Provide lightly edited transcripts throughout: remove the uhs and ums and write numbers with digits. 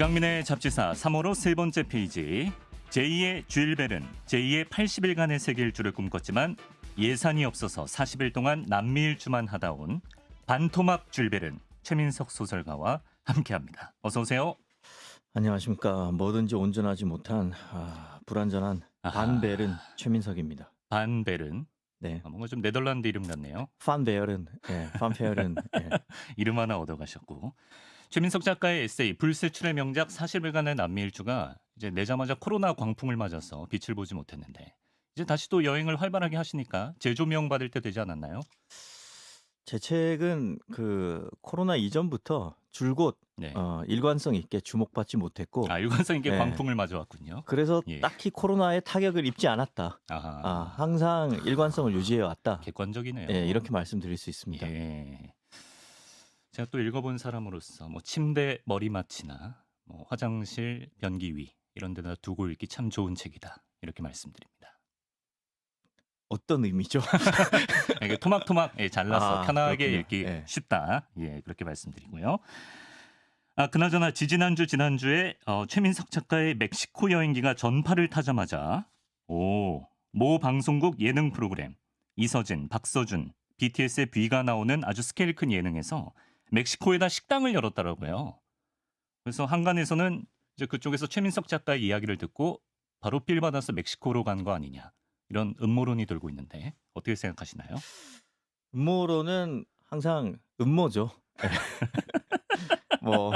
이강민의 잡지사 3월호 세 번째 페이지. 제2의 쥘 벨은 제2의 80일간의 세계 일주를 꿈꿨지만 예산이 없어서 40일 동안 남미 일주만 하다 온 반토막 쥘 벨은 최민석 소설가와 함께합니다. 어서 오세요. 안녕하십니까. 뭐든지 온전하지 못한 불완전한 반벨은 최민석입니다. 반벨은 네. 뭔가 좀 네덜란드 이름 같네요. 판베열은 판페열은 이름 하나 얻어가셨고, 최민석 작가의 에세이 불세출의 명작 40일간의 남미 일주가 이제 내자마자 코로나 광풍을 맞아서 빛을 보지 못했는데 이제 다시 또 여행을 활발하게 하시니까 재조명 받을 때 되지 않았나요? 제 책은 그 코로나 이전부터 줄곧 네. 일관성 있게 주목받지 못했고 일관성 있게 네. 광풍을 맞아왔군요. 그래서 예. 딱히 코로나에 타격을 입지 않았다. 아하. 항상 일관성을 유지해 왔다. 객관적이네요. 이렇게 말씀드릴 수 있습니다. 예. 제가 또 읽어본 사람으로서 뭐 침대 머리맡이나 뭐 화장실 변기 위 이런 데다 두고 읽기 참 좋은 책이다 이렇게 말씀드립니다. 어떤 의미죠? 이게 토막토막 잘라서 편하게 그렇군요. 읽기 예. 쉽다. 예, 그렇게 말씀드리고요. 그나저나 지지난주에 최민석 작가의 멕시코 여행기가 전파를 타자마자 모 방송국 예능 프로그램 이서진, 박서준, BTS의 뷔가 나오는 아주 스케일 큰 예능에서 멕시코에다 식당을 열었더라고요. 그래서 한간에서는 이제 그쪽에서 최민석 작가의 이야기를 듣고 바로 필 받아서 멕시코로 간 거 아니냐. 이런 음모론이 돌고 있는데 어떻게 생각하시나요? 음모론은 항상 음모죠. 뭐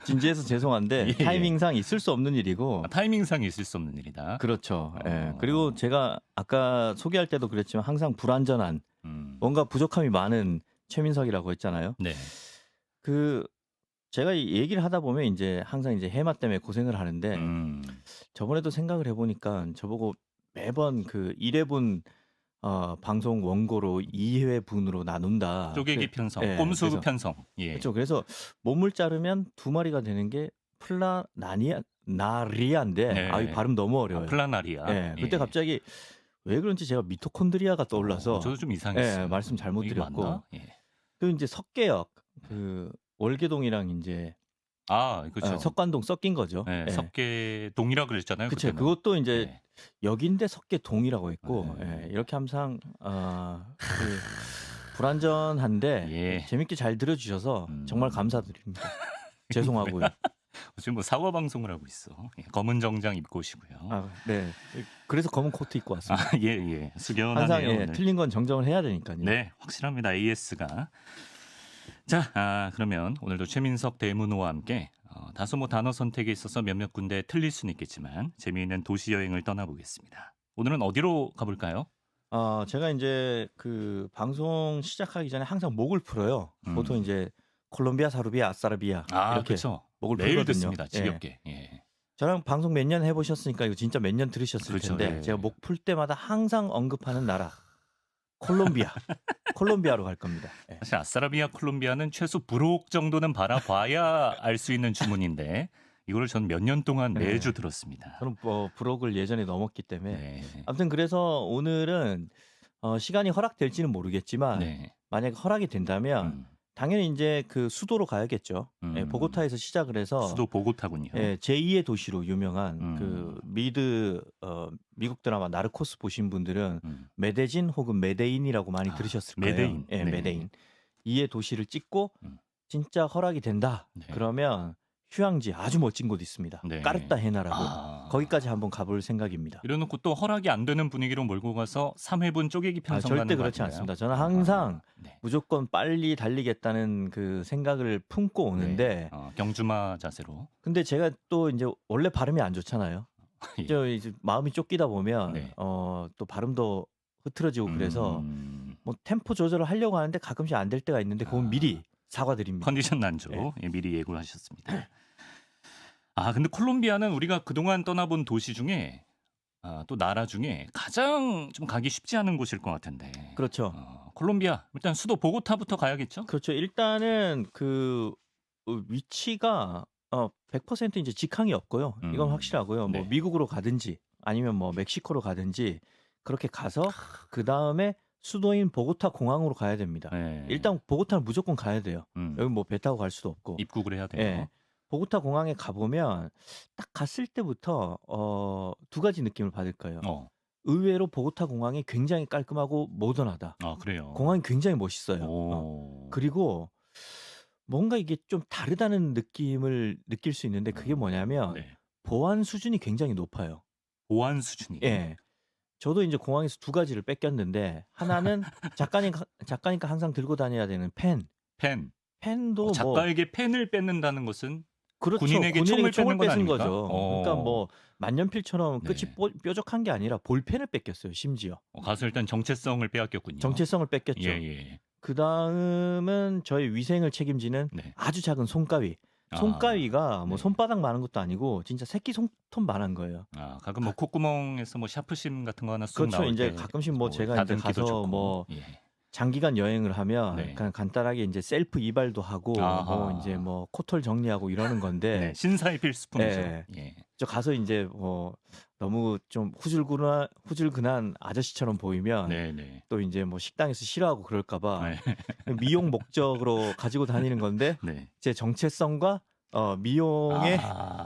진지해서 죄송한데 예. 타이밍상 있을 수 없는 일이고 타이밍상이 있을 수 없는 일이다. 그렇죠. 그리고 제가 아까 소개할 때도 그랬지만 항상 불완전한 뭔가 부족함이 많은 최민석이라고 했잖아요. 네. 제가 이 얘기를 하다 보면 이제 항상 이제 해마 때문에 고생을 하는데 저번에도 생각을 해보니까 저보고 매번 그 1회분 방송 원고로 2회분으로 나눈다. 쪼개기 편성, 예, 꼼수 그래서- 편성. 예. 그렇죠. 그래서 몸을 자르면 두 마리가 되는 게 나리아인데 네. 이 발음 너무 어려워요. 플라나리아. 예, 그때 예. 갑자기 왜 그런지 제가 미토콘드리아가 떠올라서 저도 좀 이상했어요. 말씀 잘못 이게 드렸고 맞나? 예. 그 이제 석계역 월계동이랑 이제 그렇죠. 석관동 섞인 거죠. 네, 예. 석계동이라 그랬잖아요. 그쵸. 그때는. 그것도 이제 예. 역인데 석계동이라고 했고 네. 이렇게 항상 불완전한데 예. 재밌게 잘 들어주셔서 정말 감사드립니다. 죄송하고요. 지금 뭐 사과 방송을 하고 있어. 예, 검은 정장 입고 오시고요. 네. 그래서 검은 코트 입고 왔습니다. 예. 숙연하네요. 항상 오늘. 틀린 건 정정을 해야 되니까요. 네, 확실합니다. AS가. 자, 그러면 오늘도 최민석 대문호와 함께 다소 뭐 단어 선택에 있어서 몇몇 군데 틀릴 수는 있겠지만 재미있는 도시 여행을 떠나보겠습니다. 오늘은 어디로 가볼까요? 제가 이제 그 방송 시작하기 전에 항상 목을 풀어요. 보통 이제 콜롬비아, 사르비아, 아싸라비아 이렇게 그렇죠. 목을 매일 풀거든요. 듣습니다. 지겹게. 예. 저랑 방송 몇 년 해보셨으니까 이거 진짜 몇 년 들으셨을 그렇죠. 텐데 예. 제가 목 풀 때마다 항상 언급하는 나라 콜롬비아. 콜롬비아로 갈 겁니다. 예. 사실 아싸라비아 콜롬비아는 최소 브록 정도는 바라봐야 알 수 있는 주문인데 이거를 전 몇 년 동안 매주 들었습니다. 저는 브록을 예전에 넘었기 때문에 네. 아무튼 그래서 오늘은 시간이 허락될지는 모르겠지만 네. 만약에 허락이 된다면 당연히 이제 그 수도로 가야겠죠. 보고타에서 시작을 해서 수도 보고타군요. 제2의 도시로 유명한 음. 미국 드라마 나르코스 보신 분들은 메데진 혹은 메데인이라고 많이 들으셨을 거예요. 메데인. 네, 네. 메데인. 2의 도시를 찍고 진짜 허락이 된다. 네. 그러면 휴양지 아주 멋진 곳 있습니다. 네. 까르타헤나라고. 거기까지 한번 가볼 생각입니다. 이래놓고 또 허락이 안 되는 분위기로 몰고 가서 3회분 쪼개기 편성 가는 절대 거 그렇지 같은데요? 않습니다. 저는 항상 네. 무조건 빨리 달리겠다는 그 생각을 품고 오는데 경주마 자세로. 근데 제가 또 이제 원래 발음이 안 좋잖아요. 예. 이제 마음이 쫓기다 보면 네. 또 발음도 흐트러지고 그래서 뭐 템포 조절을 하려고 하는데 가끔씩 안 될 때가 있는데 그건 미리 사과드립니다. 컨디션 난조. 네. 예, 미리 예고하셨습니다. 근데 콜롬비아는 우리가 그동안 떠나본 도시 중에 또 나라 중에 가장 좀 가기 쉽지 않은 곳일 것 같은데. 그렇죠. 콜롬비아 일단 수도 보고타부터 가야겠죠? 그렇죠. 일단은 그 위치가 100% 이제 직항이 없고요. 이건 확실하고요. 네. 뭐 미국으로 가든지 아니면 뭐 멕시코로 가든지 그렇게 가서 그 다음에 수도인 보고타 공항으로 가야 됩니다. 네. 일단 보고타는 무조건 가야 돼요. 음. 여기 뭐 배 타고 갈 수도 없고. 입국을 해야 돼요. 예. 보고타 공항에 가보면 딱 갔을 때부터 두 가지 느낌을 받을 거예요. 의외로 보고타 공항이 굉장히 깔끔하고 모던하다. 아, 그래요. 공항이 굉장히 멋있어요. 그리고 뭔가 이게 좀 다르다는 느낌을 느낄 수 있는데 그게 뭐냐면 네. 보안 수준이 굉장히 높아요. 보안 수준이. 예. 저도 이제 공항에서 두 가지를 뺏겼는데 하나는 작가니까 항상 들고 다녀야 되는 펜. 펜. 펜도 뭐 작가에게 펜을 뺏는다는 것은 그렇죠. 군인에게 총을 뺏는 건 뺏은 아닙니까? 거죠. 그러니까 뭐 만년필처럼 네. 끝이 뾰족한 게 아니라 볼펜을 뺏겼어요. 심지어. 가서 일단 정체성을 빼앗겼군요. 정체성을 뺏겼죠. 예. 그다음은 저희 위생을 책임지는 네. 아주 작은 손가위. 손가위가 뭐 네. 손바닥 많은 것도 아니고 진짜 새끼 손톱만한 거예요. 가끔 뭐 콧구멍에서 뭐 샤프심 같은 거 하나 쑥 그렇죠. 나올 이제 때 가끔씩 뭐 제가 이제 다듬기도 가서 좋고. 뭐 예. 장기간 여행을 하면 네. 그냥 간단하게 이제 셀프 이발도 하고 뭐 이제 뭐 코털 정리하고 이러는 건데 네, 신사의 필수품이죠. 예. 예. 저 가서 이제 뭐 너무 좀 후줄근한 아저씨처럼 보이면 네. 또 이제 뭐 식당에서 싫어하고 그럴까봐 네. 미용 목적으로 가지고 다니는 건데 네. 제 정체성과 미용의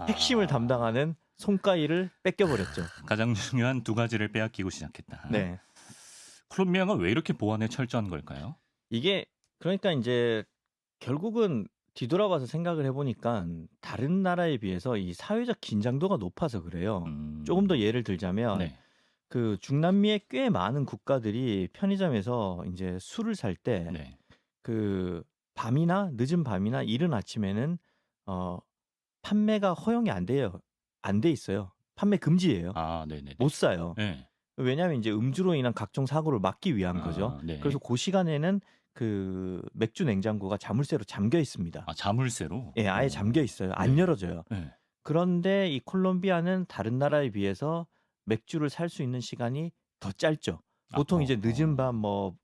핵심을 담당하는 손가위를 뺏겨버렸죠. 가장 중요한 두 가지를 빼앗기고 시작했다. 네. 콜롬비아가 왜 이렇게 보안에 철저한 걸까요? 이게 그러니까 이제 결국은 뒤돌아봐서 생각을 해보니까 다른 나라에 비해서 이 사회적 긴장도가 높아서 그래요. 조금 더 예를 들자면 네. 그 중남미의 꽤 많은 국가들이 편의점에서 이제 술을 살 때 네. 그 밤이나 늦은 밤이나 이른 아침에는 판매가 허용이 안 돼요. 안 돼 있어요. 판매 금지예요. 네네. 못 사요. 네. 왜냐하면 이제 음주로 인한 각종 사고를 막기 위한 거죠. 네. 그래서 그 시간에는 그 맥주 냉장고가 자물쇠로 잠겨 있습니다. 자물쇠로? 예, 아예 잠겨 있어요. 안 네. 열어져요. 네. 그런데 이 콜롬비아는 다른 나라에 비해서 맥주를 살 수 있는 시간이 더 짧죠. 보통 이제 늦은 밤 뭐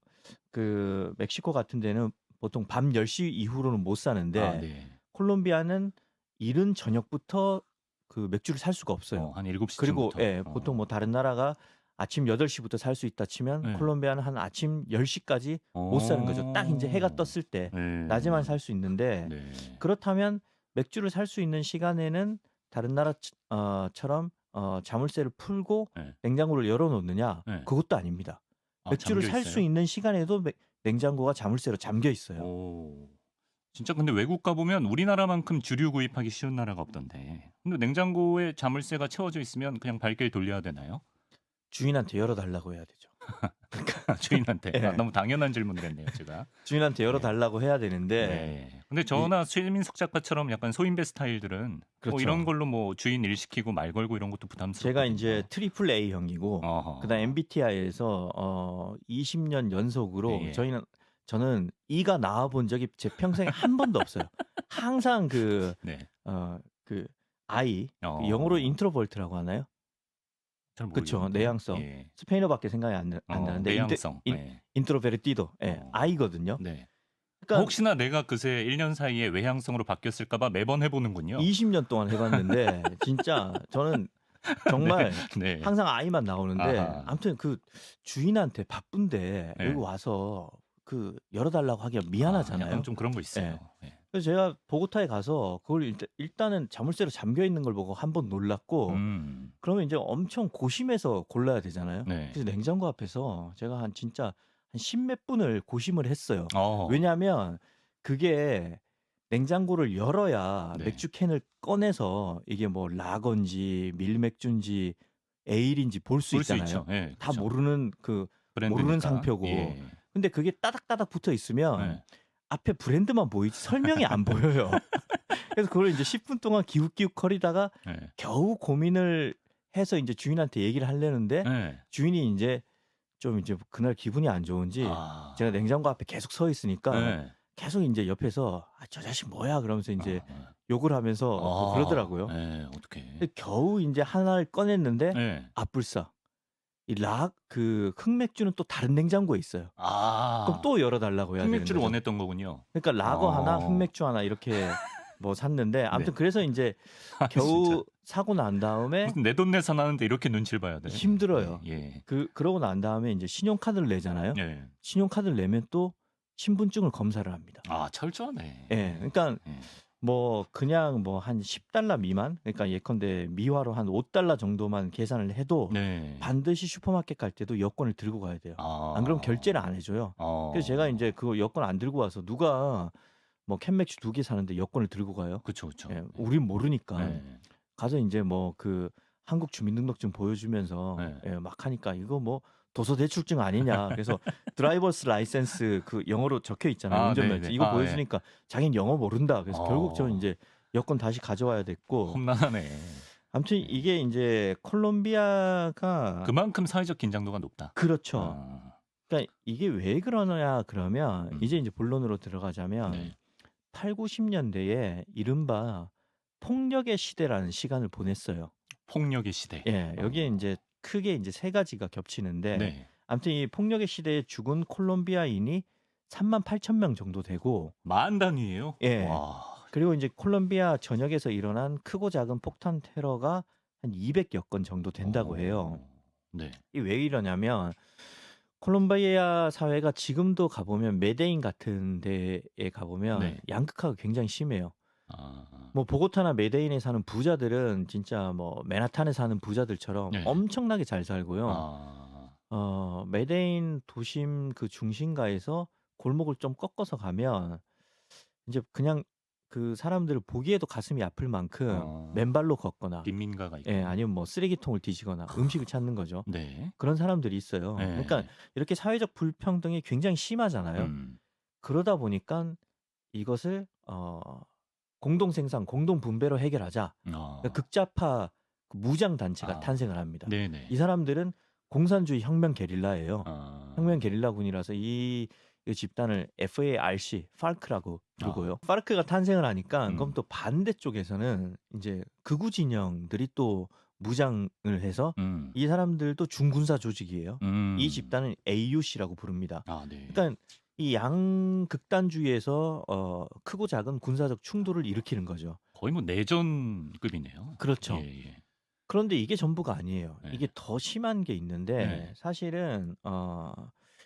그 멕시코 같은 데는 보통 밤 10시 이후로는 못 사는데 네. 콜롬비아는 이른 저녁부터 그 맥주를 살 수가 없어요. 한 7시쯤부터. 그리고 보통 뭐 다른 나라가 아침 8시부터 살 수 있다 치면 네. 콜롬비아는 한 아침 10시까지 못 사는 거죠. 딱 이제 해가 떴을 때 낮에만 살 수 있는데 네. 그렇다면 맥주를 살 수 있는 시간에는 다른 나라처럼 자물쇠를 풀고 네. 냉장고를 열어놓느냐? 네. 그것도 아닙니다. 맥주를 살 수 있는 시간에도 냉장고가 자물쇠로 잠겨 있어요. 진짜 근데 외국 가보면 우리나라만큼 주류 구입하기 쉬운 나라가 없던데. 근데 냉장고에 자물쇠가 채워져 있으면 그냥 발길 돌려야 되나요? 주인한테 열어달라고 해야 되죠. 주인한테. 네. 너무 당연한 질문을 했네요, 제가. 주인한테 열어달라고 해야 되는데. 네. 근데 저나 최민석 작가처럼 약간 소인배 스타일들은 그렇죠. 뭐 이런 걸로 뭐 주인 일 시키고 말 걸고 이런 것도 부담스럽고. 제가 이제 트리플 A 형이고 그다음 MBTI에서 20년 연속으로 저는 E가 나와 본 적이 제 평생에 한 번도 없어요. 항상 그 I 영어로 인트로버트라고 하나요? 그렇죠. 내향성. 스페인어밖에 생각이 안 나는데 내향성. 인트로베르티도. I거든요. 네. 그러니까 혹시나 내가 그새 1년 사이에 외향성으로 바뀌었을까 봐 매번 해보는군요. 20년 동안 해봤는데 진짜 저는 정말 항상 I만 나오는데 아무튼 그 주인한테 바쁜데 여기 와서 그 열어달라고 하기가 미안하잖아요. 약간 좀 그런 거 있어요. 그래서 제가 보고타에 가서 그걸 일단은 자물쇠로 잠겨 있는 걸 보고 한 번 놀랐고 그러면 이제 엄청 고심해서 골라야 되잖아요. 그래서 냉장고 앞에서 제가 한 10몇 분을 고심을 했어요. 왜냐하면 그게 냉장고를 열어야 맥주 캔을 꺼내서 이게 뭐 라건지 밀맥주인지 에일인지 볼 수 있잖아요. 다 모르는 모르는 상표고. 근데 그게 따닥따닥 붙어 있으면 앞에 브랜드만 보이지 설명이 안 보여요. 그래서 그걸 이제 10분 동안 기웃기웃거리다가 겨우 고민을 해서 이제 주인한테 얘기를 하려는데 주인이 이제 좀 이제 그날 기분이 안 좋은지 제가 냉장고 앞에 계속 서 있으니까 계속 이제 옆에서 저 자식 뭐야 그러면서 이제 욕을 하면서 그러더라고요. 어떡해. 겨우 이제 하나를 꺼냈는데 불싸. 그 흑맥주는 또 다른 냉장고에 있어요. 그럼 또 열어달라고 해야 되는 흑맥주를 거죠. 원했던 거군요. 그러니까 라거 하나, 흑맥주 하나 이렇게 뭐 샀는데 아무튼 그래서 이제 겨우 사고 난 다음에 무슨 내 돈 내서 나는데 이렇게 눈치를 봐야 돼. 힘들어요. 그러고 난 다음에 이제 신용카드를 내잖아요. 신용카드를 내면 또 신분증을 검사를 합니다. 철저하네. 그러니까 뭐 그냥 뭐 한 $10 미만, 그러니까 예컨대 미화로 한 $5 정도만 계산을 해도 네. 반드시 슈퍼마켓 갈 때도 여권을 들고 가야 돼요. 안 그러면 아. 결제를 안 해줘요. 그래서 제가 이제 그 여권 안 들고 와서 누가 뭐 캔맥주 2개 사는데 여권을 들고 가요? 그쵸, 그쵸. 예, 네. 우린 모르니까. 네. 가서 이제 뭐 그 한국 주민등록증 보여주면서 네. 예, 막 하니까 이거 뭐 도서대출증 아니냐. 그래서 드라이버스 라이센스 그 영어로 적혀 있잖아요. 아, 운전면허. 네네. 이거 아, 예. 보여주니까 자기는 영어 모른다. 그래서 결국 저는 어. 이제 여권 다시 가져와야 됐고. 험난하네. 아무튼 이게 이제 콜롬비아가 그만큼 사회적 긴장도가 높다. 그렇죠. 아. 그러니까 이게 왜 그러느냐 그러면 이제 본론으로 들어가자면 네. 8, 90년대에 이른바 폭력의 시대라는 시간을 보냈어요. 폭력의 시대. 예, 여기에 이제 크게 이제 세 가지가 겹치는데 네. 아무튼 이 폭력의 시대에 죽은 콜롬비아인이 38,000명 정도 되고 만 단위예요? 예. 와. 그리고 이제 콜롬비아 전역에서 일어난 크고 작은 폭탄 테러가 한 200여 건 정도 된다고 해요. 네. 이 왜 이러냐면 콜롬비아 사회가 지금도 가보면 메데인 같은 데에 가보면 네. 양극화가 굉장히 심해요. 아. 뭐 보고타나 메데인에 사는 부자들은 진짜 뭐 맨하탄에 사는 부자들처럼 네. 엄청나게 잘 살고요. 아. 메데인 도심 그 중심가에서 골목을 좀 꺾어서 가면 이제 그냥 그 사람들을 보기에도 가슴이 아플 만큼 맨발로 걷거나 빈민가가 있고. 예, 아니면 뭐 쓰레기통을 뒤지거나 음식을 찾는 거죠. 네. 그런 사람들이 있어요. 네. 그러니까 이렇게 사회적 불평등이 굉장히 심하잖아요. 그러다 보니까 이것을 공동 생산, 공동 분배로 해결하자. 그러니까 극좌파 무장 단체가 탄생을 합니다. 네네. 이 사람들은 공산주의 혁명 게릴라예요. 아. 혁명 게릴라군이라서 이 집단을 FARC, 파르크라고 부르고요. 파르크가 탄생을 하니까 그럼 또 반대쪽에서는 이제 극우 진영들이 또 무장을 해서 이 사람들도 중군사 조직이에요. 이 집단은 AUC라고 부릅니다. 아, 네. 그러니까 이 양극단주의에서 크고 작은 군사적 충돌을 일으키는 거죠. 거의 뭐 내전급이네요. 그렇죠. 예, 예. 그런데 이게 전부가 아니에요. 네. 이게 더 심한 게 있는데 네. 사실은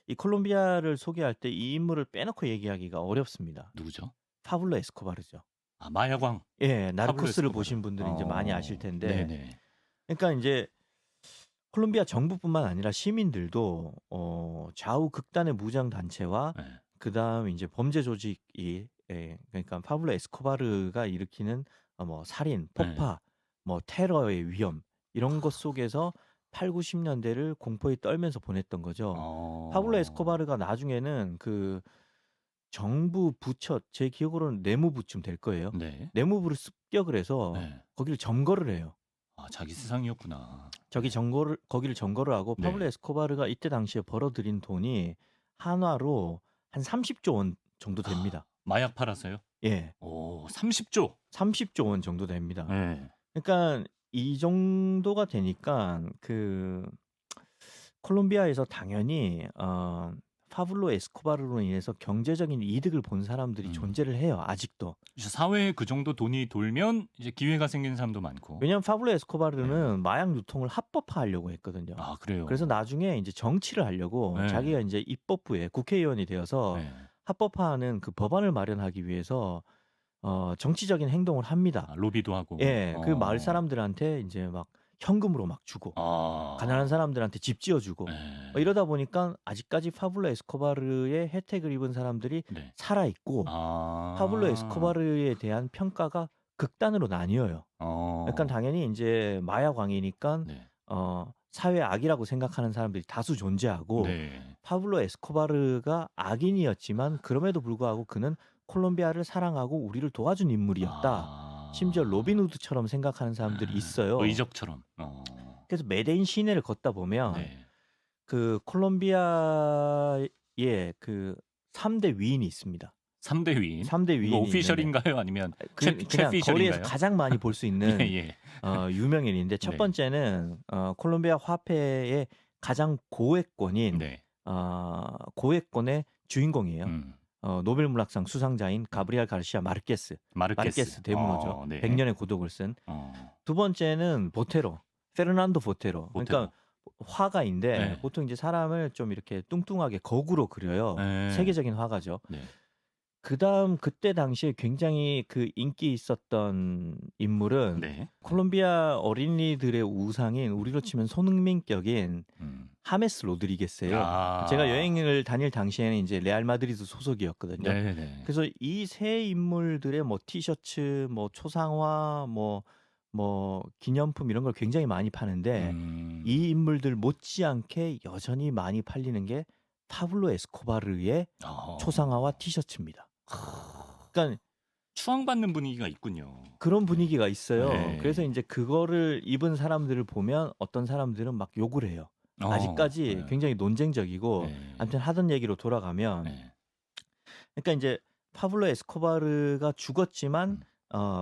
이 콜롬비아를 소개할 때 이 인물을 빼놓고 얘기하기가 어렵습니다. 누구죠? 파블로 에스코바르죠. 아, 마야광. 예, 나르코스를 에스코바르. 보신 분들은 이제 많이 아실 텐데. 네네. 그러니까 이제 콜롬비아 정부뿐만 아니라 시민들도 좌우 극단의 무장 단체와 네. 그다음 이제 범죄 조직이 그러니까 파블로 에스코바르가 일으키는 뭐 살인, 폭파, 뭐 테러의 위험 이런 것 속에서 8, 90년대를 공포에 떨면서 보냈던 거죠. 파블로 에스코바르가 나중에는 그 정부 부처 제 기억으로는 내무부쯤 될 거예요. 네. 내무부를 습격을 해서 네. 거기를 점거를 해요. 아, 자기 세상이었구나. 거기를 점거를 하고 네. 파블로 에스코바르가 이때 당시에 벌어들인 돈이 한화로 한 30조 원 정도 됩니다. 마약 팔아서요? 예. 오, 30조. 30조 원 정도 됩니다. 네. 그러니까 이 정도가 되니까 그 콜롬비아에서 당연히 파블로 에스코바르로 인해서 경제적인 이득을 본 사람들이 존재를 해요. 아직도. 사회에 그 정도 돈이 돌면 이제 기회가 생기는 사람도 많고. 왜냐하면 파블로 에스코바르는 마약 유통을 합법화하려고 했거든요. 아, 그래요. 그래서 나중에 이제 정치를 하려고 네. 자기가 이제 입법부에 국회의원이 되어서 네. 합법화하는 그 법안을 마련하기 위해서 정치적인 행동을 합니다. 아, 로비도 하고. 예, 그 마을 사람들한테 이제 막 현금으로 막 주고 가난한 사람들한테 집 지어주고 네. 이러다 보니까 아직까지 파블로 에스코바르의 혜택을 입은 사람들이 네. 살아 있고 파블로 에스코바르에 대한 평가가 극단으로 나뉘어요. 약간 당연히 이제 마약왕이니까 네. 사회 악이라고 생각하는 사람들이 다수 존재하고 네. 파블로 에스코바르가 악인이었지만 그럼에도 불구하고 그는 콜롬비아를 사랑하고 우리를 도와준 인물이었다. 심지어 로빈후드처럼 생각하는 사람들이 있어요. 의적처럼. 그래서 메데인 시내를 걷다 보면 네. 그 콜롬비아의 그 3대 위인이 있습니다. 3대 위인. 3대 위인이 이거 오피셜인가요? 아니면 그냥 채피셜인가요? 거리에서 가장 많이 볼 수 있는 예, 예. 유명인인데 첫 네. 번째는 콜롬비아 화폐의 가장 고액권인 네. 고액권의 주인공이에요. 노벨 문학상 수상자인 가브리엘 가르시아 마르케스 대문호죠. 네. 100년의 고독을 쓴. 두 번째는 페르난도 보테로. 그러니까 화가인데 네. 보통 이제 사람을 좀 이렇게 뚱뚱하게 거구로 그려요. 네. 세계적인 화가죠. 네. 그다음 그때 당시에 굉장히 그 인기 있었던 인물은 네. 콜롬비아 어린이들의 우상인 우리로 치면 손흥민격인 음. 하메스 로드리게스예요. 제가 아. 여행을 다닐 당시에는 이제 레알 마드리드 소속이었거든요. 네네. 그래서 이 세 인물들의 뭐 티셔츠, 뭐 초상화, 뭐 기념품 이런 걸 굉장히 많이 파는데 이 인물들 못지않게 여전히 많이 팔리는 게 파블로 에스코바르의 초상화와 티셔츠입니다. 그러니까 추앙받는 분위기가 있군요. 그런 분위기가 있어요. 네. 그래서 인제 그거를 입은 사람들을 보면 어떤 사람들은 막 욕을 해요. 아직까지 네. 굉장히 논쟁적이고 네. 아무튼 하던 얘기로 돌아가면 네. 그러니까 인제 파블로 에스코바르가 죽었지만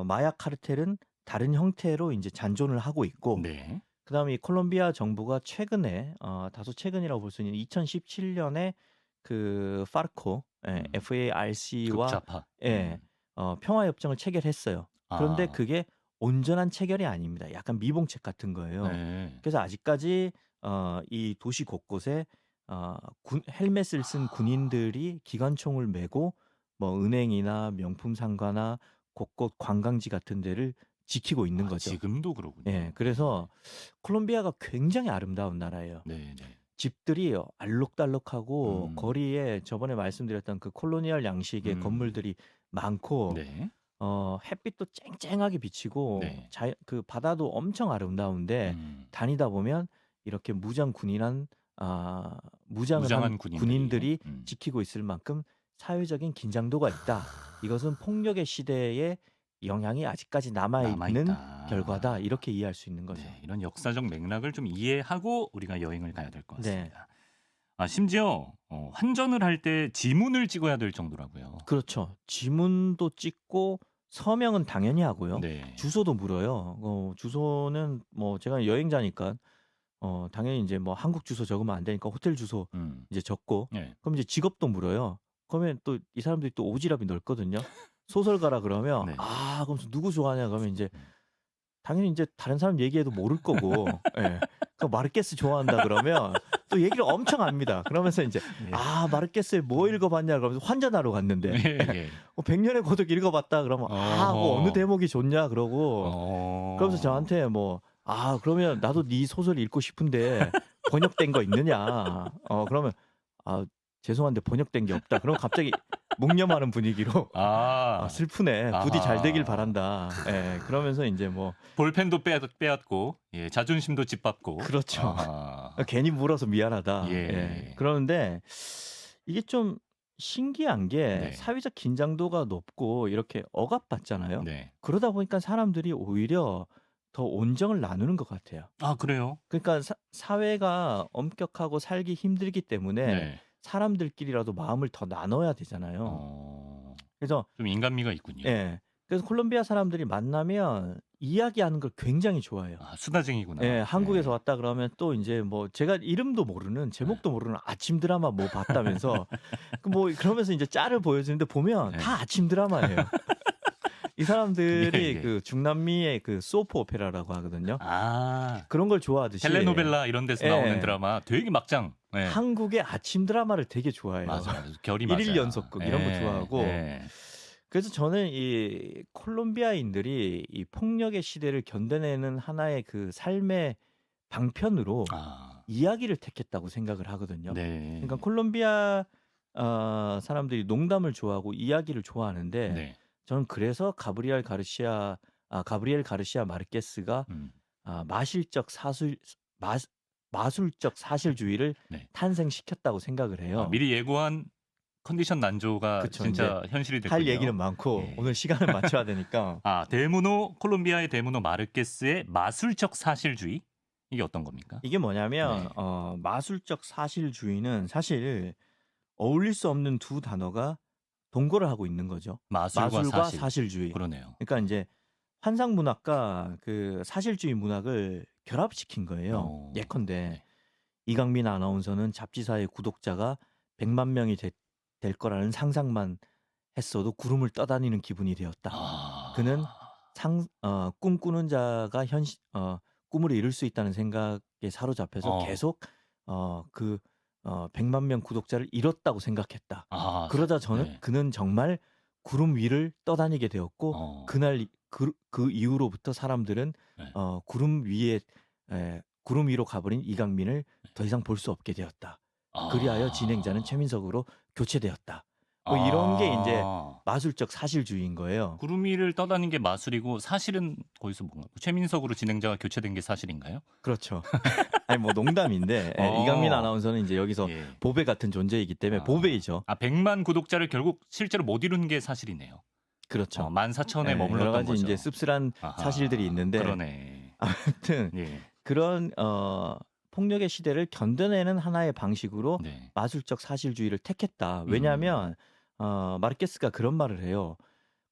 마약 카르텔은 다른 형태로 인제 잔존을 하고 있고 네. 그다음에 이 콜롬비아 정부가 최근에 다소 최근이라고 볼 수 있는 2017년에 그 파르코 FARC와 극좌파. 예. 평화 협정을 체결했어요. 그런데 아. 그게 온전한 체결이 아닙니다. 약간 미봉책 같은 거예요. 네. 그래서 아직까지 이 도시 곳곳에 헬멧을 쓴 군인들이 기관총을 메고 뭐 은행이나 명품 상가나 곳곳 관광지 같은 데를 지키고 있는 거죠. 지금도 그러군요. 예. 그래서 콜롬비아가 굉장히 아름다운 나라예요. 네네. 집들이 알록달록하고 음. 거리에 저번에 말씀드렸던 그 콜로니얼 양식의 건물들이 많고 네. 햇빛도 쨍쨍하게 비치고 네. 그 바다도 엄청 아름다운데 다니다 보면 이렇게 무장한 무장한 군인들이 군인들이. 지키고 있을 만큼 사회적인 긴장도가 있다. 이것은 폭력의 시대의 영향이 아직까지 남아있는 남아있다. 결과다. 이렇게 이해할 수 있는 거죠. 네. 이런 역사적 맥락을 좀 이해하고 우리가 여행을 가야 될 것 네. 같습니다. 심지어 환전을 할 때 지문을 찍어야 될 정도라고요. 그렇죠. 지문도 찍고 서명은 당연히 하고요. 네. 주소도 물어요. 주소는 뭐 제가 여행자니까 당연히 인제 뭐 한국 주소 적으면 안 되니까 호텔 주소 이제 적고 네. 그럼 이제 직업도 물어요. 그러면 또 이 사람들이 또 오지랖이 넓거든요. 소설가라 그러면 네. 그럼 누구 좋아하냐 그러면 인제 당연히 인제 다른 사람 얘기해도 모를 거고 예. 그 마르케스 좋아한다 그러면 또 얘기를 엄청 합니다. 그러면서 인제 네. 마르케스의 뭐 읽어 봤냐 그러면서 환전하러 갔는데 네. 100년의 고독 읽어 봤다 그러면 뭐 어느 대목이 좋냐 그러고 그러면서 저한테 뭐 그러면 나도 네 소설 읽고 싶은데 번역된 거 있느냐. 그러면 죄송한데 번역된 게 없다. 그럼 갑자기 묵념하는 분위기로 슬프네. 부디 잘 되길 바란다. 예. 그러면서 인제 뭐 볼펜도 빼앗고 예, 자존심도 짓밟고. 그렇죠. 괜히 물어서 미안하다. 예. 예. 그러는데 이게 좀 신기한 게 네. 사회적 긴장도가 높고 이렇게 억압받잖아요. 네. 그러다 보니까 사람들이 오히려 더 온정을 나누는 것 같아요. 그래요? 그러니까 사회가 엄격하고 살기 힘들기 때문에 네. 사람들끼리라도 마음을 더 나눠야 되잖아요. 그래서 좀 인간미가 있군요. 예. 그래서 콜롬비아 사람들이 만나면 이야기하는 걸 굉장히 좋아해요. 수다쟁이구나. 예. 한국에서 왔다 그러면 또 인제 뭐 제가 이름도 모르는 제목도 모르는 아침 드라마 뭐 봤다면서 그러면서 인제 짤을 보여주는데 보면 다 아침 드라마예요. 이 사람들이 예. 그 중남미의 그 소프 오페라라고 하거든요. 그런 걸 좋아하듯이 텔레노벨라 이런 데서 나오는 예. 드라마 되게 막장. 예. 한국의 아침 드라마를 되게 좋아해요. 맞아요. 결이 일일 맞아요. 연속극 이런 거 좋아하고 그래서 저는 이 콜롬비아인들이 이 폭력의 시대를 견뎌내는 하나의 그 삶의 방편으로 이야기를 택했다고 생각을 하거든요. 네. 그러니까 콜롬비아 사람들이 농담을 좋아하고 이야기를 좋아하는데 네. 저는 그래서 가브리엘 가르시아 마르케스가 마술적 사실주의를 네. 탄생시켰다고 생각을 해요. 미리 예고한 컨디션 난조가 그쵸, 진짜 현실이 됐군요. 할 얘기는 많고 예. 오늘 시간을 맞춰야 되니까 콜롬비아의 대문호 마르케스의 마술적 사실주의 이게 어떤 겁니까? 이게 뭐냐면 마술적 사실주의는 사실 어울릴 수 없는 두 단어가 동거를 하고 있는 거죠. 마술과 사실주의. 그러네요. 그러니까 이제 환상 문학과 그 사실주의 문학을 결합시킨 거예요. 예컨대 네. 이강민 아나운서는 잡지사의 구독자가 100만 명이 될 거라는 상상만 했어도 구름을 떠다니는 기분이 되었다. 그는 꿈꾸는 자가 꿈을 이룰 수 있다는 생각에 사로잡혀서 계속 100만 명 구독자를 잃었다고 생각했다. 아, 그러자 그는 정말 구름 위를 떠다니게 되었고 그날 그 이후로부터 사람들은 네. 구름 위로 가버린 이강민을 더 이상 볼 수 없게 되었다. 그리하여 진행자는 최민석으로 교체되었다. 뭐 이런 게 이제 마술적 사실주의인 거예요. 구름 위를 떠다닌 게 마술이고 사실은 거기서 뭔가 최민석으로 진행자가 교체된 게 사실인가요? 그렇죠. 아니 뭐 농담인데 이강민 아나운서는 이제 여기서 보배 같은 존재이기 때문에 보배이죠. 100만 구독자를 결국 실제로 못 이룬 게 사실이네요. 그렇죠. 14,000에 머물렀던 여러 가지 거죠. 이제 씁쓸한 사실들이 있는데 그러네. 아무튼 그런 폭력의 시대를 견뎌내는 하나의 방식으로 마술적 사실주의를 택했다. 왜냐하면 마르케스가 그런 말을 해요.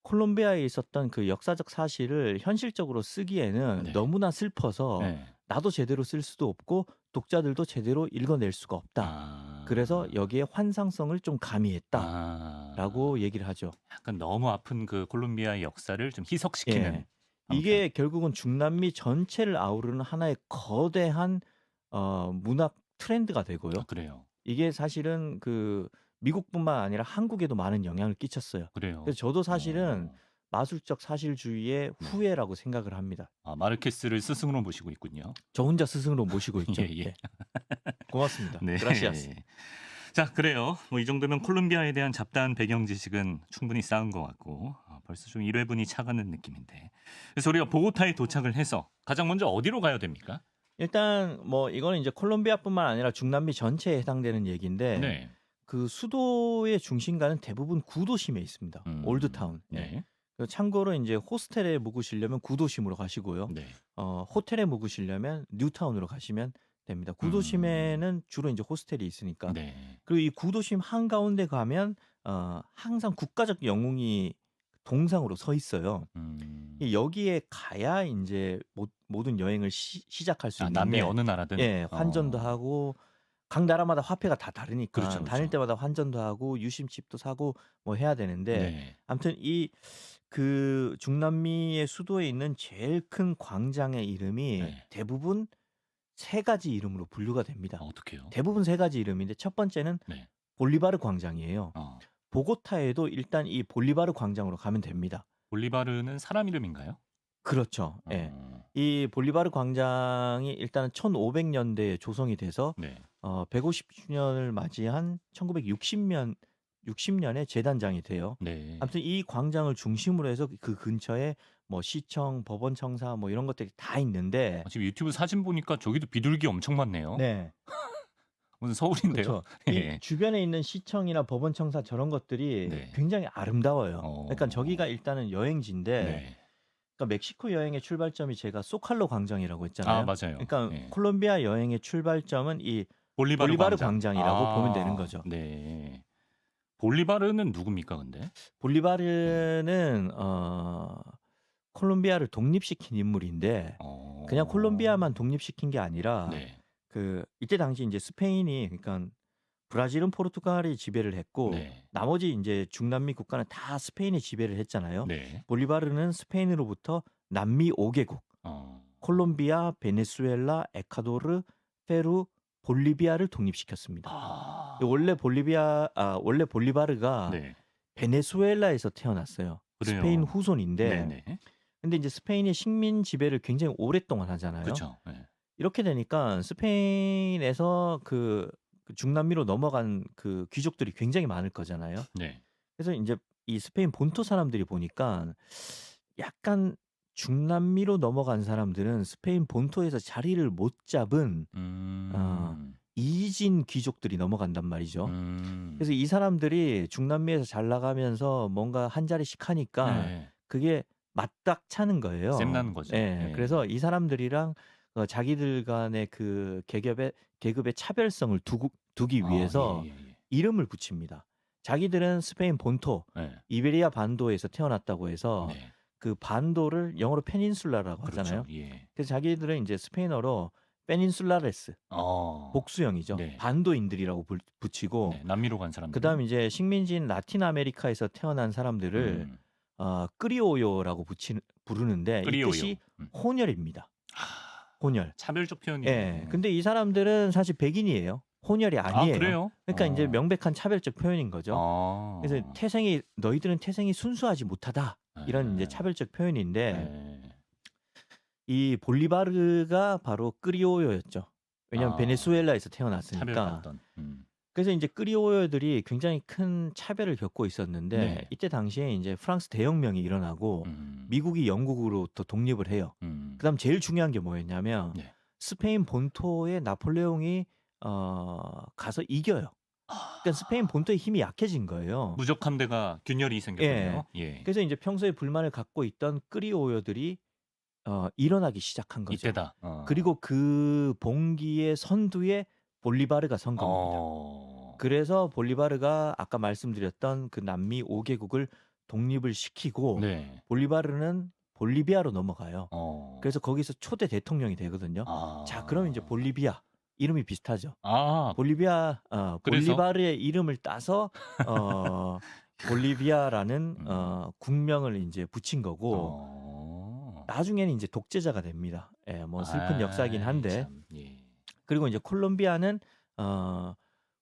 콜롬비아에 있었던 그 역사적 사실을 현실적으로 쓰기에는 너무나 슬퍼서 나도 제대로 쓸 수도 없고 독자들도 제대로 읽어낼 수가 없다. 그래서 여기에 환상성을 좀 가미했다라고 얘기를 하죠. 약간 너무 아픈 그 콜롬비아의 역사를 좀 희석시키는. 이게 결국은 중남미 전체를 아우르는 하나의 거대한 문학 트렌드가 되고요. 그래요. 이게 사실은 그 미국뿐만 아니라 한국에도 많은 영향을 끼쳤어요. 그래요. 그래서 저도 사실은 마술적 사실주의의 후예라고 생각을 합니다. 마르케스를 스승으로 모시고 있군요. 저 혼자 스승으로 모시고 있죠. 고맙습니다. 그라시아스. 자, 그래요. 뭐 이 정도면 콜롬비아에 대한 잡다한 배경 지식은 충분히 쌓은 것 같고 벌써 좀 1회분이 차가는 느낌인데. 그래서 우리가 보고타에 도착을 해서 가장 먼저 어디로 가야 됩니까? 일단 뭐 이거는 이제 콜롬비아뿐만 아니라 중남미 전체에 해당되는 얘기인데 그 수도의 중심가는 대부분 구도심에 있습니다. 올드타운. 참고로 이제 호스텔에 묵으시려면 구도심으로 가시고요. 호텔에 묵으시려면 뉴타운으로 가시면 됩니다. 구도심에는 주로 이제 호스텔이 있으니까. 그리고 이 구도심 한가운데 가면 항상 국가적 영웅이 동상으로 서 있어요. 여기에 가야 이제 모든 여행을 시작할 수 있는데 남미 어느 나라든 환전도 하고 각 나라마다 화폐가 다 다르니까 그렇죠. 다닐 때마다 환전도 하고 유심칩도 사고 뭐 해야 되는데 아무튼 이 그 중남미의 수도에 있는 제일 큰 광장의 이름이 대부분 세 가지 이름으로 분류가 됩니다. 어떻게요? 대부분 세 가지 이름인데 첫 번째는 볼리바르 광장이에요. 보고타에도 일단 이 볼리바르 광장으로 가면 됩니다. 볼리바르는 사람 이름인가요? 그렇죠. 이 볼리바르 광장이 일단은 1500년대에 조성이 돼서 150주년을 맞이한 1960년에 재단장이 돼요. 아무튼 이 광장을 중심으로 해서 그 근처에 뭐 시청, 법원청사 뭐 이런 것들이 다 있는데 지금 유튜브 사진 보니까 저기도 비둘기 엄청 많네요. 무슨 서울인데요. 이 주변에 있는 시청이나 법원청사 저런 것들이 굉장히 아름다워요. 그러니까 저기가 일단은 여행지인데 그러니까 멕시코 여행의 출발점이 제가 소칼로 광장이라고 했잖아요. 맞아요. 그러니까 콜롬비아 여행의 출발점은 이 볼리바르 광장이라고 보면 되는 거죠. 볼리바르는 누굽니까, 근데? 볼리바르는 콜롬비아를 독립시킨 인물인데 그냥 콜롬비아만 독립시킨 게 아니라 그 이때 당시 이제 스페인이 그러니까 브라질은 포르투갈이 지배를 했고 나머지 이제 중남미 국가는 다 스페인이 지배를 했잖아요. 볼리바르는 스페인으로부터 남미 5개국 콜롬비아, 베네수엘라, 에콰도르, 페루, 볼리비아를 독립시켰습니다. 원래 볼리바르가 베네수엘라에서 태어났어요. 그래요. 스페인 후손인데 근데 이제 스페인이 식민 지배를 굉장히 오랫동안 하잖아요. 그렇죠. 이렇게 되니까 스페인에서 그 중남미로 넘어간 그 귀족들이 굉장히 많을 거잖아요. 그래서 이제 이 스페인 본토 사람들이 보니까 약간 중남미로 넘어간 사람들은 스페인 본토에서 자리를 못 잡은 이진 귀족들이 넘어간단 말이죠. 그래서 이 사람들이 중남미에서 잘 나가면서 뭔가 한 자리씩 하니까 그게 맞닥차는 거예요. 셈나는 거죠. 그래서 이 사람들이랑 자기들 간의 그 계급의 차별성을 두기 위해서 이름을 붙입니다. 자기들은 스페인 본토, 이베리아 반도에서 태어났다고 해서 그 반도를 영어로 페닌슐라라고 하잖아요. 그래서 자기들은 이제 스페인어로 페닌슐라레스, 복수형이죠. 반도인들이라고 붙이고 남미로 간 사람들. 그다음 이제 식민지인 라틴 아메리카에서 태어난 사람들을 크리오요라고 부르는데 크리오요. 이 뜻이 혼혈입니다. 혼혈. 차별적 표현이에요. 근데 이 사람들은 사실 백인이에요. 혼혈이 아, 아니에요. 그래요? 그러니까 이제 명백한 차별적 표현인 거죠. 아. 그래서 너희들은 태생이 순수하지 못하다. 이런 이제 네. 차별적 표현인데 네. 이 볼리바르가 바로 크리오요였죠. 왜냐하면 아. 베네수엘라에서 태어났으니까. 차별받던. 그래서 이제 크리오요들이 굉장히 큰 차별을 겪고 있었는데 네. 이때 당시에 이제 프랑스 대혁명이 일어나고 미국이 영국으로부터 독립을 해요. 그다음 제일 중요한 게 뭐였냐면 네. 스페인 본토에 나폴레옹이 가서 이겨요. 아. 그러니까 스페인 본토의 힘이 약해진 거예요. 무적함대가 균열이 생겼군요. 예. 그래서 이제 평소에 불만을 갖고 있던 크리오요들이 일어나기 시작한 거죠. 이때다. 그리고 그 봉기의 선두에 볼리바르가 선 겁니다. 그래서 볼리바르가 아까 말씀드렸던 그 남미 5개국을 독립을 시키고 네. 볼리바르는 볼리비아로 넘어가요. 그래서 거기서 초대 대통령이 되거든요. 아. 자, 그럼 이제 볼리비아 이름이 비슷하죠. 아. 볼리비아 그래서? 볼리바르의 이름을 따서 볼리비아라는 국명을 이제 붙인 거고 나중에는 이제 독재자가 됩니다. 예, 뭐 슬픈 역사긴 한데. 참, 예. 그리고 이제 콜롬비아는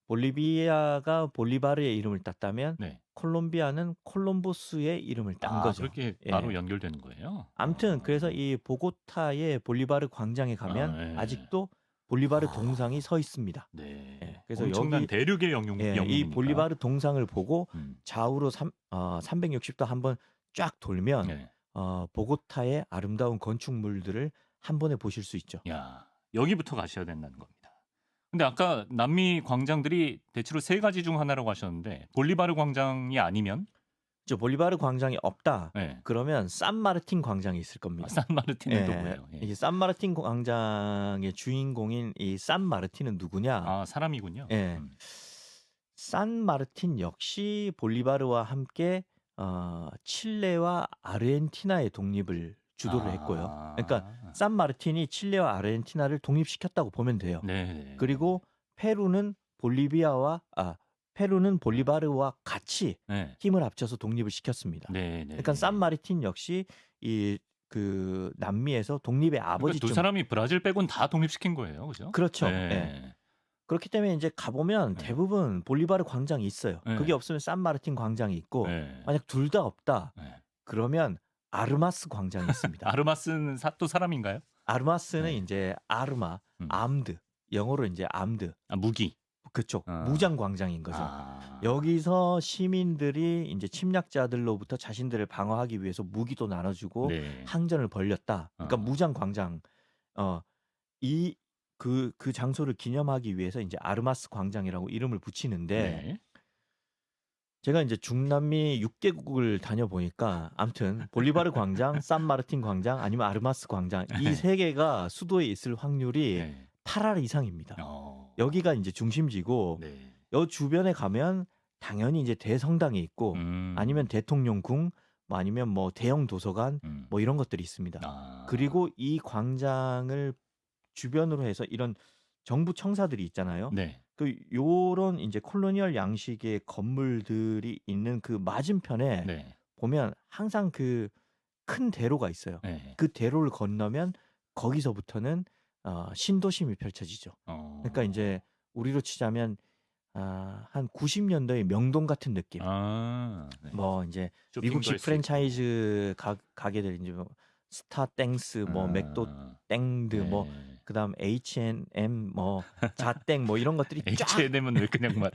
볼리비아가 볼리바르의 이름을 땄다면 네. 콜롬비아는 콜럼버스의 이름을 딴 거죠. 그렇게 예. 바로 연결되는 거예요? 아무튼 그래서 이 보고타의 볼리바르 광장에 가면 예. 아직도 볼리바르 동상이 서 있습니다. 네. 예, 그래서 엄청난 여기 대륙의 영웅이니까. 이 볼리바르 동상을 보고 음. 좌우로 360도 한번 쫙 돌면 네. 보고타의 아름다운 건축물들을 한 번에 보실 수 있죠. 야, 여기부터 가셔야 된다는 겁니다. 근데 아까 남미 광장들이 대체로 세 가지 중 하나라고 하셨는데 볼리바르 광장이 아니면 저 볼리바르 광장이 없다. 네. 그러면 산마르틴 광장이 있을 겁니다. 산마르틴은 또 뭐예요? 예. 이 산마르틴 광장의 주인공인 이 산마르틴은 누구냐? 사람이군요. 예. 산마르틴 역시 볼리바르와 함께 칠레와 아르헨티나의 독립을 주도를 했고요. 그러니까 산마르틴이 칠레와 아르헨티나를 독립시켰다고 보면 돼요. 네. 그리고 페루는 볼리바르와 같이 네. 힘을 합쳐서 독립을 시켰습니다. 네. 그러니까 산마르틴 역시 그 남미에서 독립의 아버지 두 사람이 브라질 빼곤 다 독립시킨 거예요, 그죠? 그렇죠. 네. 예. 그렇기 때문에 이제 가보면 네. 대부분 볼리바르 광장이 있어요. 네. 그게 없으면 산마르틴 광장이 있고 만약 둘 다 없다 그러면 아르마스 광장이 있습니다. 아르마스는 또 사람인가요? 아르마스는 이제 아르마, 암드, 영어로 이제 암드. 무기. 그쪽 무장 광장인 거죠. 여기서 시민들이 이제 침략자들로부터 자신들을 방어하기 위해서 무기도 나눠주고 항전을 벌였다. 그러니까 무장 광장. 그 장소를 기념하기 위해서 이제 아르마스 광장이라고 이름을 붙이는데 제가 이제 중남미 6개국을 다녀보니까 아무튼 볼리바르 광장, 산마르틴 광장 아니면 아르마스 광장 이 세 개가 수도에 있을 확률이 8할 이상입니다. 여기가 이제 중심지고 여 주변에 가면 당연히 이제 대성당이 있고 아니면 대통령궁 뭐 아니면 뭐 대형 도서관 뭐 이런 것들이 있습니다. 그리고 이 광장을 주변으로 해서 이런 정부 청사들이 있잖아요. 그 요런 이제 콜로니얼 양식의 건물들이 있는 그 맞은편에 보면 항상 그 큰 대로가 있어요. 그 대로를 건너면 거기서부터는 신도심이 펼쳐지죠. 그러니까 이제 우리로 치자면 한 90년대의 명동 같은 느낌. 뭐 이제 미국식 프랜차이즈 가게들 이제 뭐 스타 땡스, 뭐 맥도 땡드, 뭐 그다음 H&M, 뭐 자땡, 뭐 이런 것들이 쫙 H&M은 왜 그냥 말?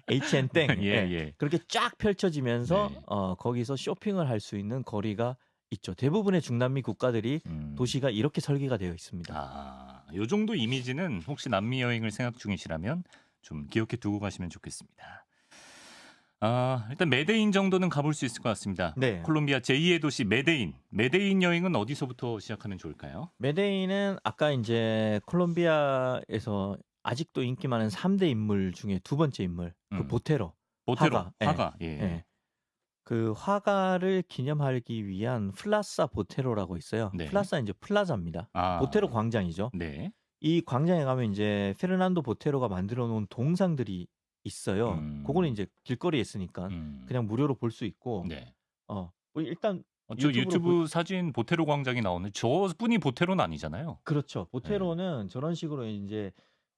H&M 땡, 그렇게 쫙 펼쳐지면서 거기서 쇼핑을 할 수 있는 거리가 있죠. 대부분의 중남미 국가들이 도시가 이렇게 설계가 되어 있습니다. 요 정도 이미지는 혹시 남미 여행을 생각 중이시라면 좀 기억해 두고 가시면 좋겠습니다. 일단 메데인 정도는 가볼 수 있을 것 같습니다. 콜롬비아 제2의 도시 메데인. 메데인 여행은 어디서부터 시작하면 좋을까요? 메데인은 아까 이제 콜롬비아에서 아직도 인기 많은 3대 인물 중에 두 번째 인물, 그 보테로. 화가. 그 화가를 기념하기 위한 플라사 보테로라고 있어요. 플라사 이제 플라자입니다. 보테로 광장이죠. 이 광장에 가면 이제 페르난도 보테로가 만들어 놓은 동상들이 있어요. 그거는 이제 길거리에 있으니까 그냥 무료로 볼 수 있고. 일단 저 유튜브 사진 보테로 광장이 나오는 저 분이 보테로는 아니잖아요. 그렇죠. 보테로는 저런 식으로 이제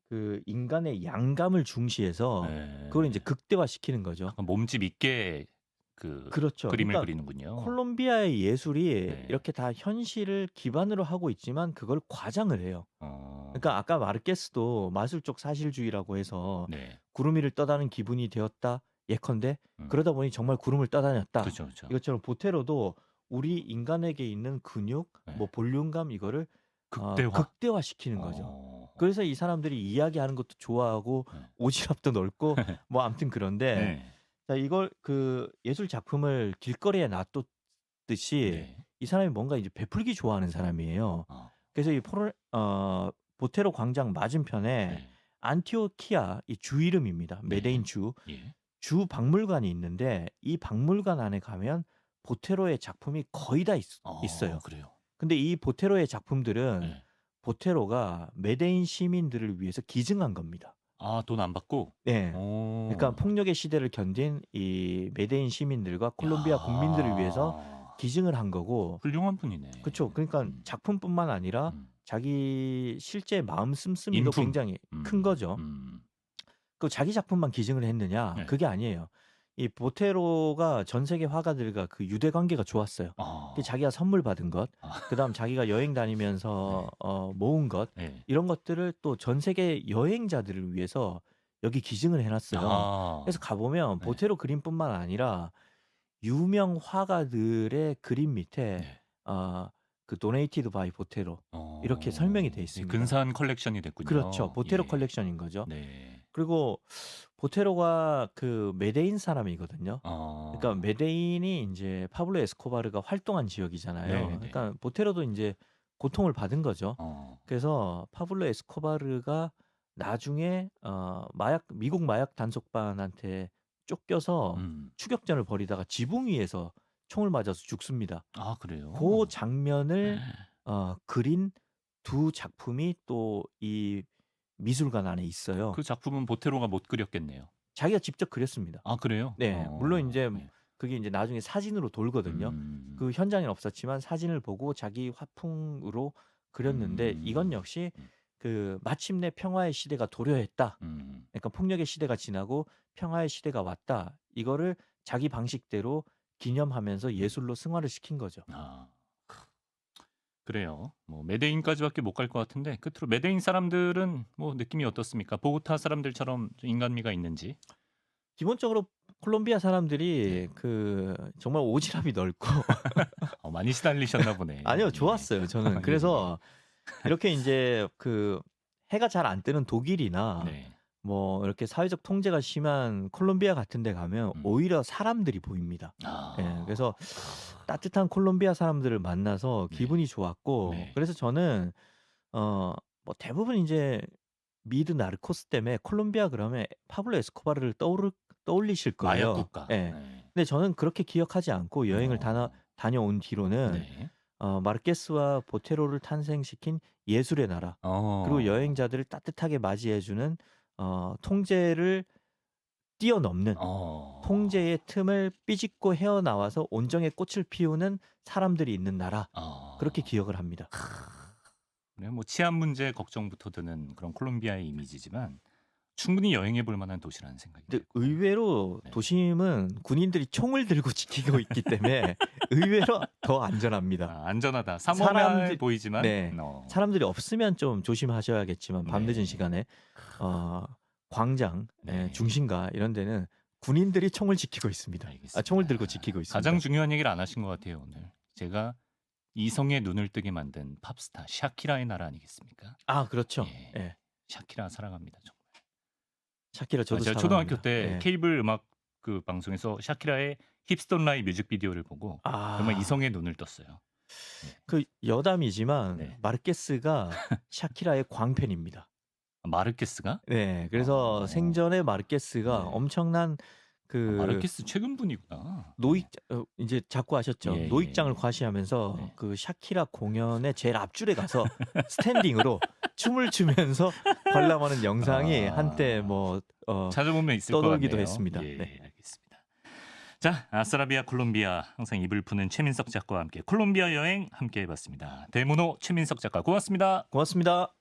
그 인간의 양감을 중시해서 네. 그걸 이제 극대화시키는 거죠. 약간 몸집 있게 그 그렇죠. 그림을 그러니까 그리는군요. 콜롬비아의 예술이 네. 이렇게 다 현실을 기반으로 하고 있지만 그걸 과장을 해요. 그러니까 아까 마르케스도 마술적 사실주의라고 해서 네. 구름 위를 떠다니는 기분이 되었다 예컨대 그러다 보니 정말 구름을 떠다녔다. 그렇죠, 그렇죠. 이것처럼 보테로도 우리 인간에게 있는 근육, 네. 뭐 볼륨감 이거를 극대화시키는 거죠. 그래서 이 사람들이 이야기하는 것도 좋아하고 네. 오지랖도 넓고 뭐 아무튼 그런데 네. 자, 이걸 그 예술 작품을 길거리에 놔뒀듯이 네. 이 사람이 뭔가 이제 베풀기 좋아하는 사람이에요. 그래서 이 보테로 광장 맞은편에 네. 안티오키아 이 주 이름입니다. 메데인 주. 예. 주 박물관이 있는데 이 박물관 안에 가면 보테로의 작품이 거의 다 있어요. 그래요. 근데 이 보테로의 작품들은 네. 보테로가 메데인 시민들을 위해서 기증한 겁니다. 돈 안 받고? 네. 그러니까 폭력의 시대를 견딘 이 메데인 시민들과 콜롬비아 국민들을 위해서 기증을 한 거고. 훌륭한 분이네. 그렇죠. 그러니까 작품뿐만 아니라 자기 실제 마음 씀씀이도 인품. 굉장히 큰 거죠. 그 자기 작품만 기증을 했느냐? 네. 그게 아니에요. 이 보테로가 전 세계 화가들과 그 유대 관계가 좋았어요. 자기가 선물 받은 것, 그다음 자기가 여행 다니면서 모은 것, 네. 이런 것들을 또 전 세계 여행자들을 위해서 여기 기증을 해놨어요. 그래서 가보면 네. 보테로 그림뿐만 아니라 유명 화가들의 그림 밑에 네. 그 도네이티드 바이 보테로 이렇게 설명이 돼 있습니다. 근사한 컬렉션이 됐군요. 그렇죠. 보테로 예. 컬렉션인 거죠. 네. 그리고 보테로가 그 메데인 사람이거든요. 그러니까 메데인이 이제 파블로 에스코바르가 활동한 지역이잖아요. 네네. 그러니까 보테로도 이제 고통을 받은 거죠. 그래서 파블로 에스코바르가 나중에 미국 마약 단속반한테 쫓겨서 추격전을 벌이다가 지붕 위에서 총을 맞아서 죽습니다. 그래요? 그 장면을 그린 두 작품이 또 이 미술관 안에 있어요. 그 작품은 보테로가 못 그렸겠네요. 자기가 직접 그렸습니다. 그래요? 네, 물론 이제 그게 이제 나중에 사진으로 돌거든요. 그 현장에는 없었지만 사진을 보고 자기 화풍으로 그렸는데 이건 역시 그 마침내 평화의 시대가 도래했다. 그러니까 폭력의 시대가 지나고 평화의 시대가 왔다. 이거를 자기 방식대로 기념하면서 예술로 승화를 시킨 거죠. 그래요. 뭐 메데인까지밖에 못 갈 것 같은데 끝으로 메데인 사람들은 뭐 느낌이 어떻습니까? 보고타 사람들처럼 좀 인간미가 있는지? 기본적으로 콜롬비아 사람들이 그 정말 오지랖이 넓고 많이 시달리셨나 보네. 아니요, 좋았어요. 저는 그래서 이렇게 이제 그 해가 잘 안 뜨는 독일이나 뭐 이렇게 사회적 통제가 심한 콜롬비아 같은 데 가면 오히려 사람들이 보입니다. 네, 그래서 따뜻한 콜롬비아 사람들을 만나서 기분이 좋았고 그래서 저는 뭐 대부분 이제 미드 나르코스 때문에 콜롬비아 그러면 파블로 에스코바르를 떠올리실 거예요. 마약 국가. 네. 근데 저는 그렇게 기억하지 않고 여행을 다녀온 뒤로는 마르케스와 보테로를 탄생시킨 예술의 나라 그리고 여행자들을 따뜻하게 맞이해주는 통제를 뛰어넘는 통제의 틈을 삐짓고 헤어나와서 온정의 꽃을 피우는 사람들이 있는 나라 그렇게 기억을 합니다. 뭐 치안 문제 걱정부터 드는 그런 콜롬비아의 이미지지만 충분히 여행해 볼 만한 도시라는 생각이 근데 들고요. 의외로 도심은 군인들이 총을 들고 지키고 있기 때문에 의외로 더 안전합니다. 안전하다. 삼엄해 보이지만 사람들이 없으면 좀 조심하셔야겠지만 밤늦은 시간에 광장 중심가 이런 데는 군인들이 총을 지키고 있습니다. 총을 들고 지키고 있습니다. 가장 중요한 얘기를 안 하신 것 같아요 오늘. 제가 이성의 눈을 뜨게 만든 팝스타 샤키라의 나라 아니겠습니까? 그렇죠. 샤키라 사랑합니다 정말. 샤키라 저도 제가 사랑합니다. 초등학교 때 케이블 음악 그 방송에서 샤키라의 힙스 돈 라이 뮤직비디오를 보고 정말 이성의 눈을 떴어요. 그 여담이지만 마르케스가 샤키라의 광팬입니다. 마르케스가? 네, 그래서 생전에 마르케스가 엄청난 그 마르케스 최근 분이구나. 이제 자꾸 하셨죠. 노익장을 과시하면서 그 샤키라 공연의 제일 앞줄에 가서 스탠딩으로 춤을 추면서 관람하는 영상이 한때 뭐 찾아보면 있을 것 같네요. 떠돌기도 했습니다. 알겠습니다. 자, 아스라비아 콜롬비아 항상 입을 푸는 최민석 작가와 함께 콜롬비아 여행 함께 해봤습니다. 대문호 최민석 작가 고맙습니다. 고맙습니다.